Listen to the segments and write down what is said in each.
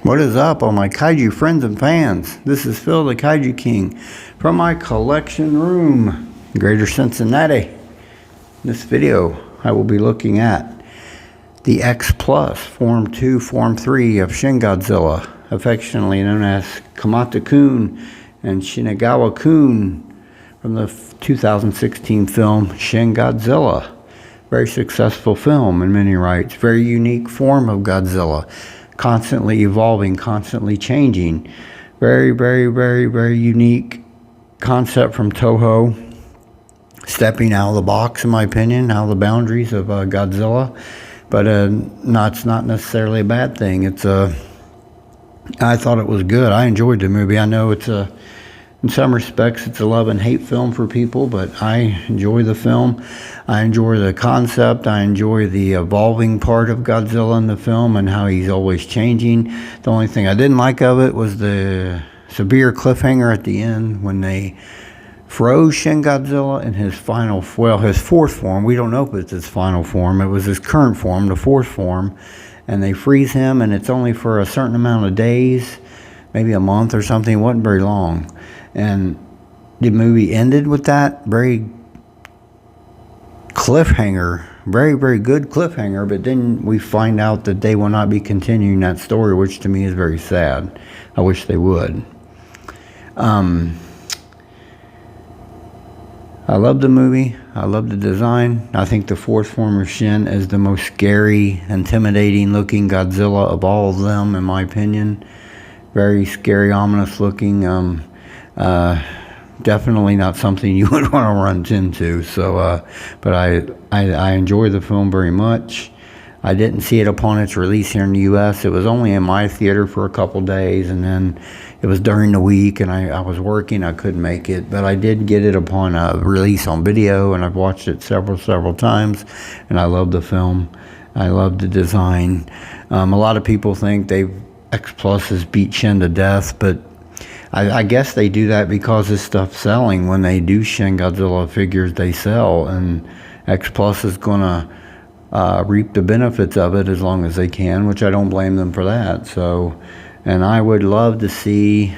What is up, all my kaiju friends and fans? This is Phil the Kaiju King from my collection room, Greater Cincinnati. In this video, I will be looking at the X Plus Form 2, Form 3 of Shin Godzilla, affectionately known as Kamata-kun and Shinagawa-kun, from the 2016 film Shin Godzilla. Very successful film in many rights. Very unique form of Godzilla. Constantly evolving, constantly changing. Very, very, very, very unique concept from Toho. Stepping out of the box, in my opinion, out of the boundaries of Godzilla. But it's not necessarily a bad thing. I thought it was good. I enjoyed the movie. I know in some respects, it's a love and hate film for people, but I enjoy the film. I enjoy the concept. I enjoy the evolving part of Godzilla in the film and how he's always changing. The only thing I didn't like of it was the severe cliffhanger at the end when they froze Shin Godzilla in his his fourth form. We don't know if it's his final form. It was his current form, the fourth form. And they freeze him, and it's only for a certain amount of days, maybe a month or something. It wasn't very long. And the movie ended with that very cliffhanger, very, very good cliffhanger, but then we find out that they will not be continuing that story, which to me is very sad. I wish they would. I love the movie. I love the design. I think the fourth form of Shin is the most scary, intimidating looking Godzilla of all of them, in my opinion. Very scary, ominous looking. Definitely not something you would want to run into. So, but I enjoy the film very much. I didn't see it upon its release here in the U.S. It was only in my theater for a couple days, and then it was during the week, and I was working. I couldn't make it, but I did get it upon a release on video, and I've watched it several times, and I love the film. I love the design. A lot of people think X Plus has beat Shin to death, but I guess they do that because this stuff's selling. When they do Shin Godzilla figures, they sell, and X Plus is going to reap the benefits of it as long as they can, which I don't blame them for that. So, and I would love to see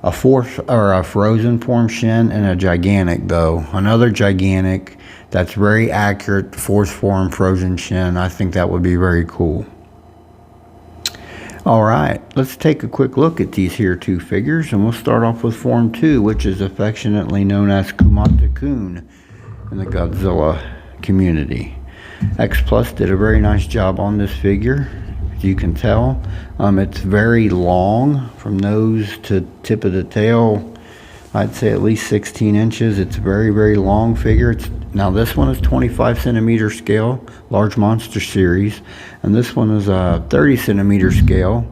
a frozen form Shin and a gigantic, though. Another gigantic that's very accurate, fourth form frozen Shin. I think that would be very cool. Alright, let's take a quick look at these here two figures, and we'll start off with Form 2, which is affectionately known as Kamata-kun in the Godzilla community. X Plus did a very nice job on this figure, as you can tell. It's very long, from nose to tip of the tail. I'd say at least 16 inches. It's a very, very long figure. Now this one is 25 centimeter scale, large monster series, and this one is a 30 centimeter scale.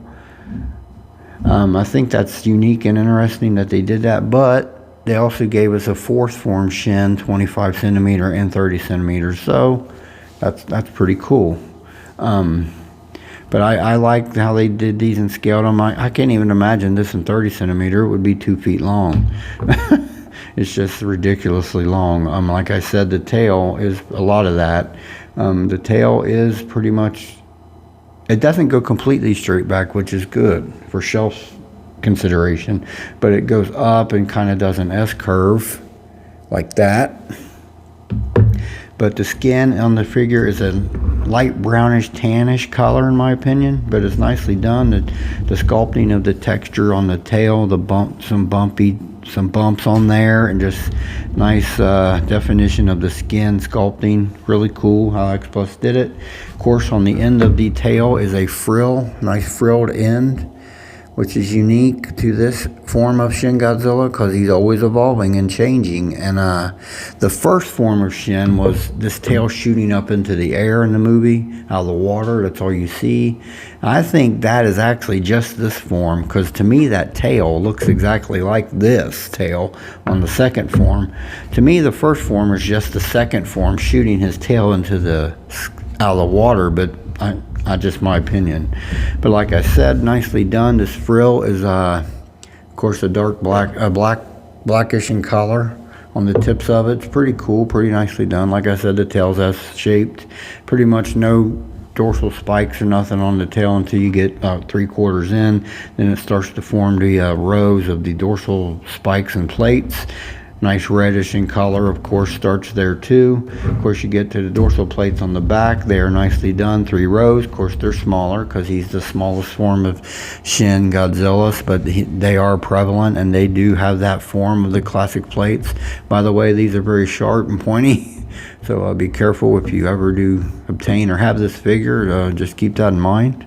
I think that's unique and interesting that they did that, but they also gave us a fourth form Shin, 25 centimeter and 30 centimeters, so that's pretty cool. But I like how they did these and scaled them. I can't even imagine this in 30 centimeter. It would be 2 feet long. It's just ridiculously long. Like I said, the tail is a lot of that. The tail is pretty much, it doesn't go completely straight back, which is good for shelf consideration, but it goes up and kind of does an S-curve like that. But the skin on the figure is a light brownish tannish color, in my opinion, but it's nicely done. The sculpting of the texture on the tail, some bumps on there, and just nice definition of the skin sculpting. Really cool how X Plus did it. Of course, on the end of the tail is a frill, nice frilled end, which is unique to this form of Shin Godzilla because he's always evolving and changing. And the first form of Shin was this tail shooting up into the air in the movie, out of the water. That's all you see. I think that is actually just this form, because to me that tail looks exactly like this tail on the second form. To me, the first form is just the second form shooting his tail out of the water, but just my opinion. But like I said, nicely done. This frill is of course a dark blackish in color on the tips of it. It's pretty cool, pretty nicely done. Like I said, the tail's S-shaped. Pretty much no dorsal spikes or nothing on the tail until you get about 3/4 in. Then it starts to form the rows of the dorsal spikes and plates. Nice reddish in color, of course, starts there too. Of course, you get to the dorsal plates on the back. They are nicely done, 3 rows. Of course, they're smaller because he's the smallest form of Shin Godzilla, but they are prevalent, and they do have that form of the classic plates. By the way, these are very sharp and pointy, so be careful if you ever do obtain or have this figure. Just keep that in mind.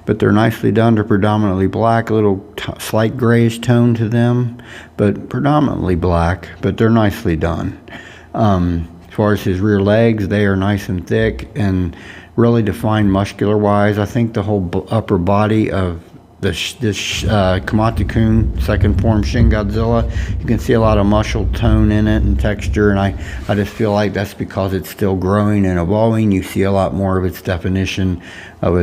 But they're nicely done. They're predominantly black, a little slight grayish tone to them, but predominantly black, but they're nicely done. As far as his rear legs, they are nice and thick and really defined muscular-wise. I think the whole upper body of this Kamata-kun, second form Shin Godzilla, you can see a lot of muscle tone in it and texture, and I just feel like that's because it's still growing and evolving. You see a lot more of its definition of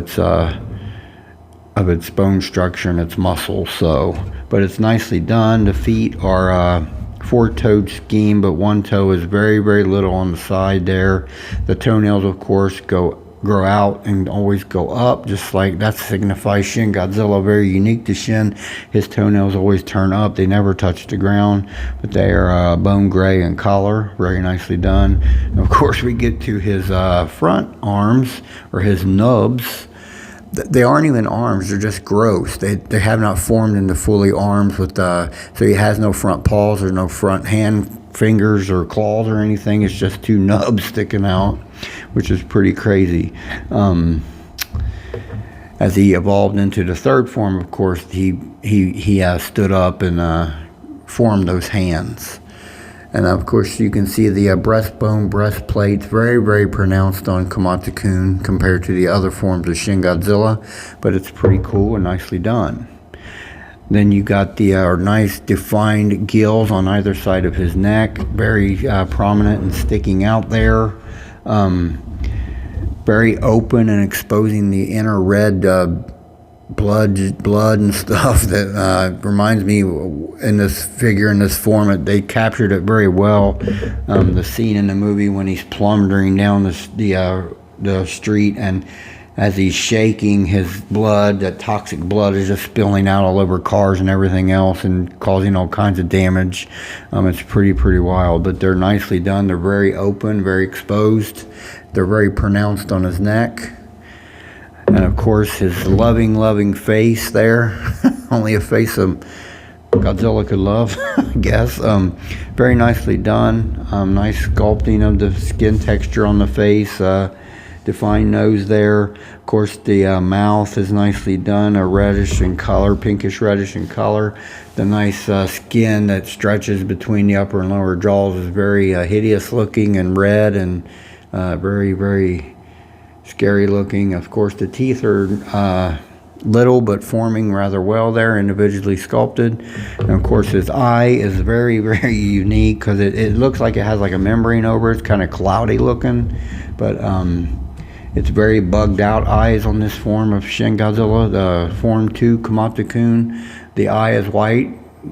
its bone structure and its muscle. So, but it's nicely done. The feet are 4-toed scheme, but 1 toe is very, very little on the side there. The toenails, of course, grow out and always go up, just like that signifies Shin Godzilla. Very unique to Shin. His toenails always turn up. They never touch the ground, but they are bone gray in color. Very nicely done. And of course, we get to his front arms, or his nubs. They aren't even arms, they're just growths. They have not formed into fully arms with so he has no front paws or no front hand, fingers, or claws or anything. It's just 2 nubs sticking out, which is pretty crazy. As he evolved into the third form, of course, he stood up and formed those hands. And of course, you can see the breastbone, breastplates, very, very pronounced on Kamata-kun compared to the other forms of Shin Godzilla, but it's pretty cool and nicely done. Then you got the nice defined gills on either side of his neck, very prominent and sticking out there. Very open and exposing the inner red blood and stuff that reminds me in this figure, in this form, they captured it very well. The scene in the movie when he's plundering down the street, and as he's shaking, his blood, that toxic blood, is just spilling out all over cars and everything else and causing all kinds of damage. It's pretty wild, but they're nicely done. They're very open, very exposed. They're very pronounced on his neck. And of course, his loving face there. Only a face of Godzilla could love, I guess. Very nicely done. Nice sculpting of the skin texture on the face. Defined nose there. Of course, the mouth is nicely done. A reddish in color, pinkish reddish in color. The nice skin that stretches between the upper and lower jaws is very hideous looking and red and very, very scary looking. Of course, the teeth are little but forming rather well there, individually sculpted. And of course, his eye is very, very unique because it looks like it has like a membrane over it. It's kind of cloudy looking, but it's very bugged out eyes on this form of Shin Godzilla. The form 2 Kamata-kun, the eye is white,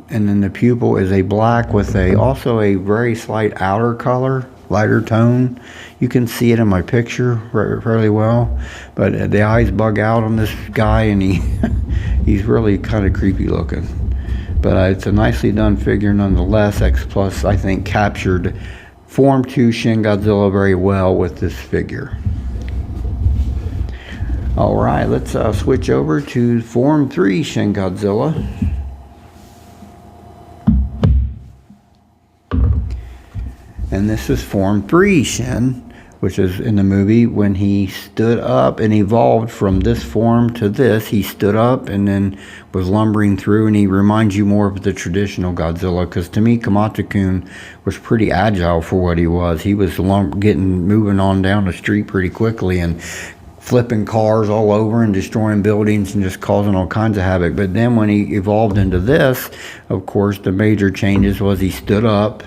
and then the pupil is a black with also a very slight outer color, lighter tone. You can see it in my picture fairly well, but the eyes bug out on this guy, and he's really kind of creepy looking. But it's a nicely done figure nonetheless. X Plus, I think, captured Form 2 Shin Godzilla very well with this figure. Alright, let's switch over to Form 3 Shin Godzilla. And this is Form 3 Shin, which is in the movie when he stood up and evolved from this form to this. He stood up and then was lumbering through, and he reminds you more of the traditional Godzilla, because to me, Kamata-kun was pretty agile for what he was. He was moving on down the street pretty quickly and flipping cars all over and destroying buildings and just causing all kinds of havoc. But then when he evolved into this, of course, the major changes was he stood up.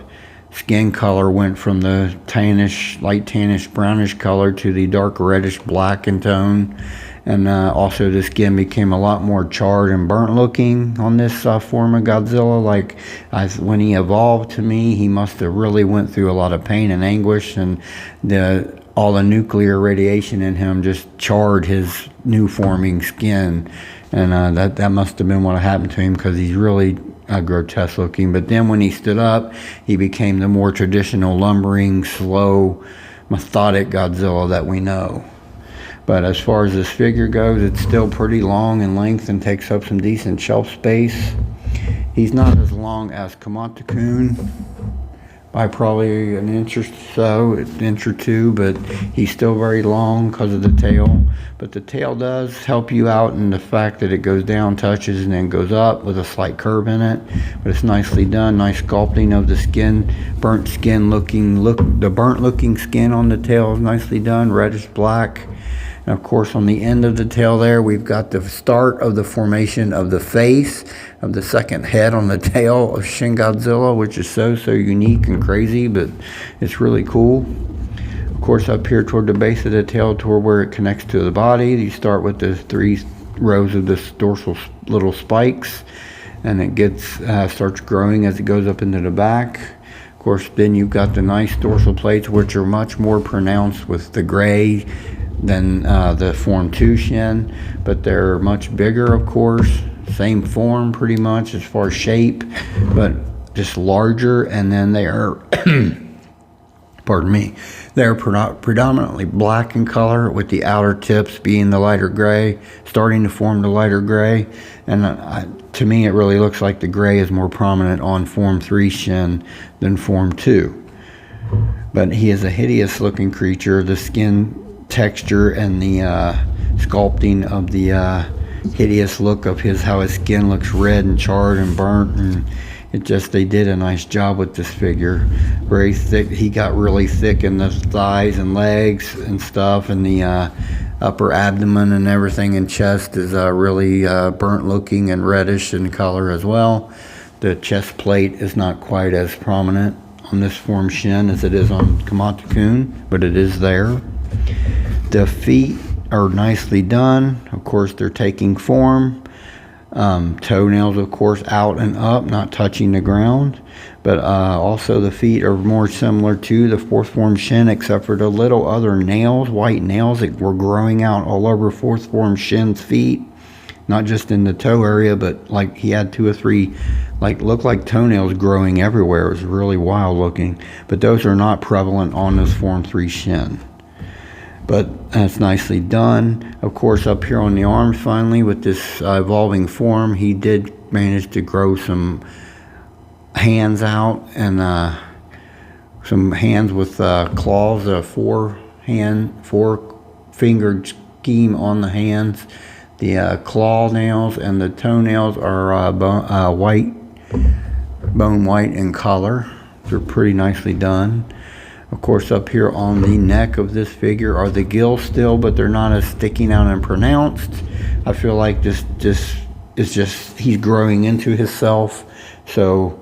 Skin color went from the tannish, light tannish, brownish color to the dark reddish black in tone. And also the skin became a lot more charred and burnt looking on this form of Godzilla. Like when he evolved, to me, he must have really went through a lot of pain and anguish. And the all the nuclear radiation in him just charred his new forming skin, and that must have been what happened to him, because he's really grotesque looking. But then when he stood up, he became the more traditional, lumbering, slow, methodic Godzilla that we know. But as far as this figure goes, it's still pretty long in length and takes up some decent shelf space. He's not as long as Kamata-kun by probably an inch or so, an inch or two, but he's still very long because of the tail. But the tail does help you out in the fact that it goes down, touches, and then goes up with a slight curve in it. But it's nicely done, nice sculpting of the skin, the burnt looking skin on the tail is nicely done, reddish black. And of course, on the end of the tail there, we've got the start of the formation of the face of the second head on the tail of Shin Godzilla, which is so unique and crazy, but it's really cool. Of course, up here toward the base of the tail, toward where it connects to the body, you start with the 3 rows of this dorsal little spikes, and it starts growing as it goes up into the back. Of course, then you've got the nice dorsal plates, which are much more pronounced with the gray than the Form 2 Shin, but they're much bigger, of course. Same form pretty much as far as shape, but just larger. And then they are, pardon me, they're predominantly black in color, with the outer tips being the lighter gray, starting to form the lighter gray. And to me, it really looks like the gray is more prominent on Form 3 Shin than Form 2. But he is a hideous looking creature. The skin texture and the sculpting of the hideous look of how his skin looks red and charred and burnt, and they did a nice job with this figure. Very thick. He got really thick in the thighs and legs and stuff, and the upper abdomen and everything, and chest is really burnt looking and reddish in color as well. The chest plate is not quite as prominent on this Form Shin as it is on Kamata-kun, but it is there. The feet are nicely done. Of course, they're taking form. Toenails, of course, out and up, not touching the ground. But also the feet are more similar to the 4th Form Shin, except for the little other nails, white nails that were growing out all over 4th Form Shin's feet. Not just in the toe area, but like he had 2 or 3, looked like toenails growing everywhere. It was really wild looking. But those are not prevalent on this Form 3 Shin. But that's nicely done. Of course, up here on the arms, finally, with this evolving form, he did manage to grow some hands out, and some hands with claws, a 4-fingered scheme on the hands. The claw nails and the toenails are bone white in color. They're pretty nicely done. Of course, up here on the neck of this figure are the gills still, but they're not as sticking out and pronounced. I feel like this is just, he's growing into himself. So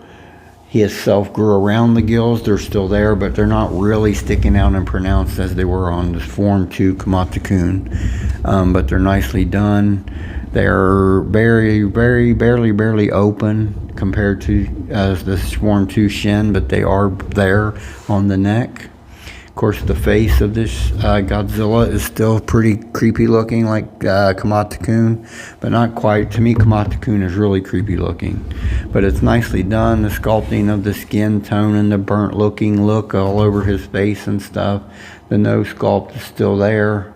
his self grew around the gills. They're still there, but they're not really sticking out and pronounced as they were on this Form 2 Kamata-kun. But they're nicely done. They're barely open compared to this Form 2 Shin, but they are there on the neck. Of course, the face of this Godzilla is still pretty creepy looking, like Kamata-kun, but not quite. To me, Kamata-kun is really creepy looking, but it's nicely done. The sculpting of the skin tone and the burnt looking look all over his face and stuff. The nose sculpt is still there.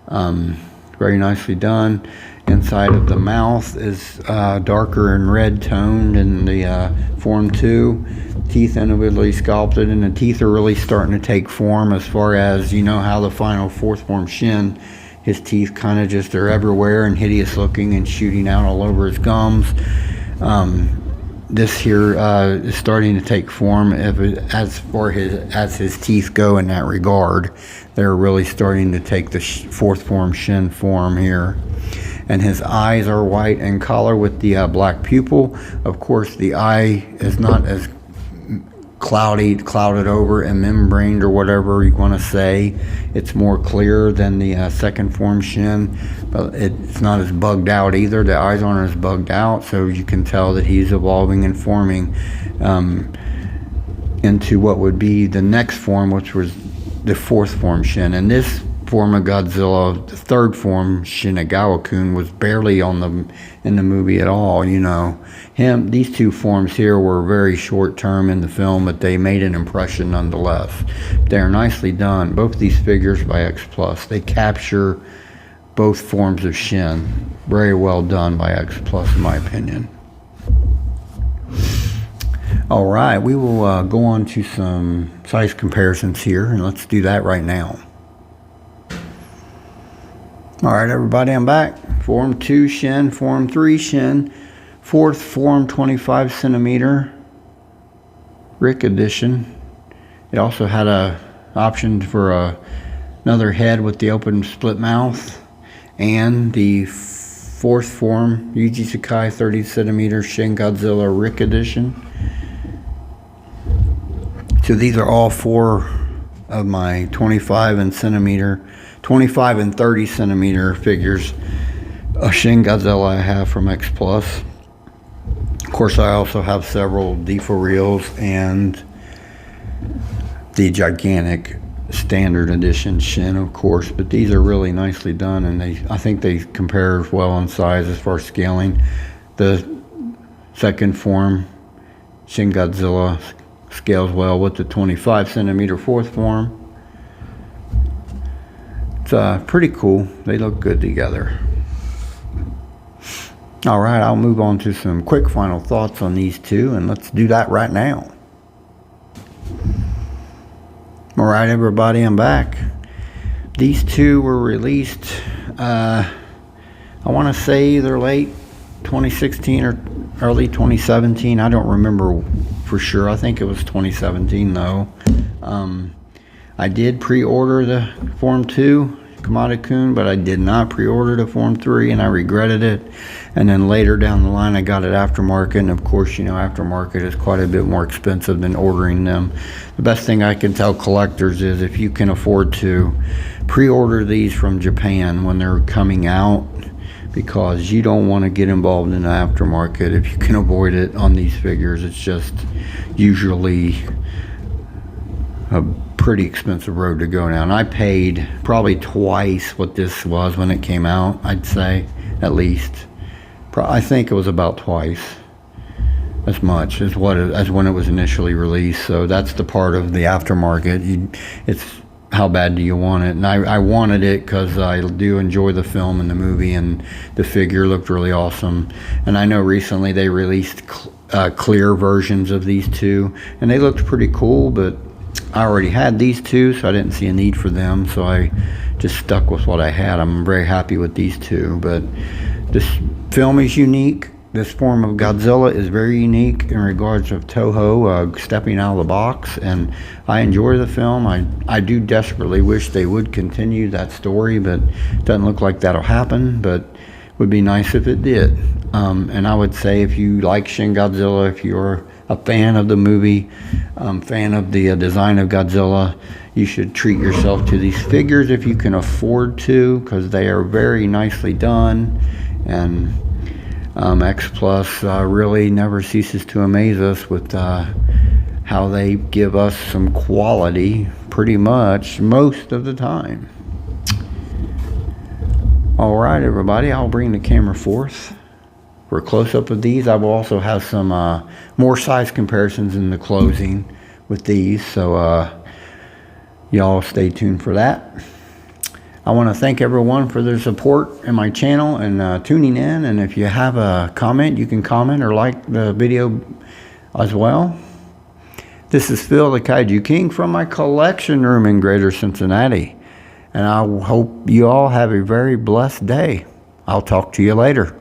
Very nicely done. Inside of the mouth is darker and red toned in the Form 2. Teeth individually sculpted, and the teeth are really starting to take form, as far as, you know how the final 4th Form Shin, his teeth kind of just are everywhere and hideous looking and shooting out all over his gums. This here is starting to take form as far as his teeth go in that regard. They're really starting to take the 4th Form Shin form here. And his eyes are white in color with the black pupil. Of course, the eye is not as clouded over and membraned, or whatever you want to say. It's more clear than the 2nd Form Shin, but it's not as bugged out either. The eyes aren't as bugged out, so you can tell that he's evolving and forming into what would be the next form, which was the fourth form Shin. And this form of Godzilla, the third form, Shin Godzilla, was barely in the movie at all. You know, these two forms here were very short term in the film, but they made an impression nonetheless. They are nicely done. Both these figures by X Plus, they capture both forms of Shin. Very well done by X Plus, in my opinion. All right, we will go on to some size comparisons here, and let's do that right now. All right, everybody, I'm back. Form 2 Shin, Form 3 Shin, fourth form 25 centimeter Rick edition. It also had a option for another head with the open split mouth, and the fourth form Yuji Sakai 30 centimeter Shin Godzilla Rick edition. So these are all four of my 25 and 30 centimeter figures of Shin Godzilla I have from X Plus. Of course, I also have several D4 reels and the gigantic standard edition Shin, of course, but these are really nicely done, and I think they compare well in size as far as scaling. The second form Shin Godzilla scales well with the 25 centimeter fourth form. It's pretty cool. They look good together. All right, I'll move on to some quick final thoughts on these two, and let's do that right now. All right, everybody, I'm back. These two were released, I want to say either late 2016 or early 2017. I don't remember for sure. I think it was 2017, though. I did pre-order the Form 2 Kamada-kun, but I did not pre-order the Form 3, and I regretted it. And then later down the line, I got it aftermarket, and of course, you know, aftermarket is quite a bit more expensive than ordering them. The best thing I can tell collectors is if you can afford to pre-order these from Japan when they're coming out, because you don't want to get involved in the aftermarket if you can avoid it on these figures. It's just usually a pretty expensive road to go down. I paid probably twice what this was when it came out, I'd say, at least. I think it was about twice as much as when it was initially released. So that's the part of the aftermarket. It's how bad do you want it? And I wanted it because I do enjoy the film and the movie, and the figure looked really awesome. And I know recently they released clear versions of these two, and they looked pretty cool, but I already had these two, so I didn't see a need for them, so I just stuck with what I had. I'm very happy with these two, but this film is unique. This form of Godzilla is very unique in regards of Toho stepping out of the box, and I enjoy the film. I do desperately wish they would continue that story, but it doesn't look like that'll happen, but it would be nice if it did. And I would say if you like Shin Godzilla, if you're a fan of the movie, fan of the design of Godzilla, you should treat yourself to these figures if you can afford to, because they are very nicely done. And X Plus really never ceases to amaze us with how they give us some quality pretty much most of the time. All right, everybody, I'll bring the camera forth for a close-up of these. I will also have some more size comparisons in the closing with these, so y'all stay tuned for that. I want to thank everyone for their support in my channel and tuning in. And if you have a comment, you can comment or like the video as well. This is Phil, the Kaiju King, from my collection room in Greater Cincinnati. And I hope you all have a very blessed day. I'll talk to you later.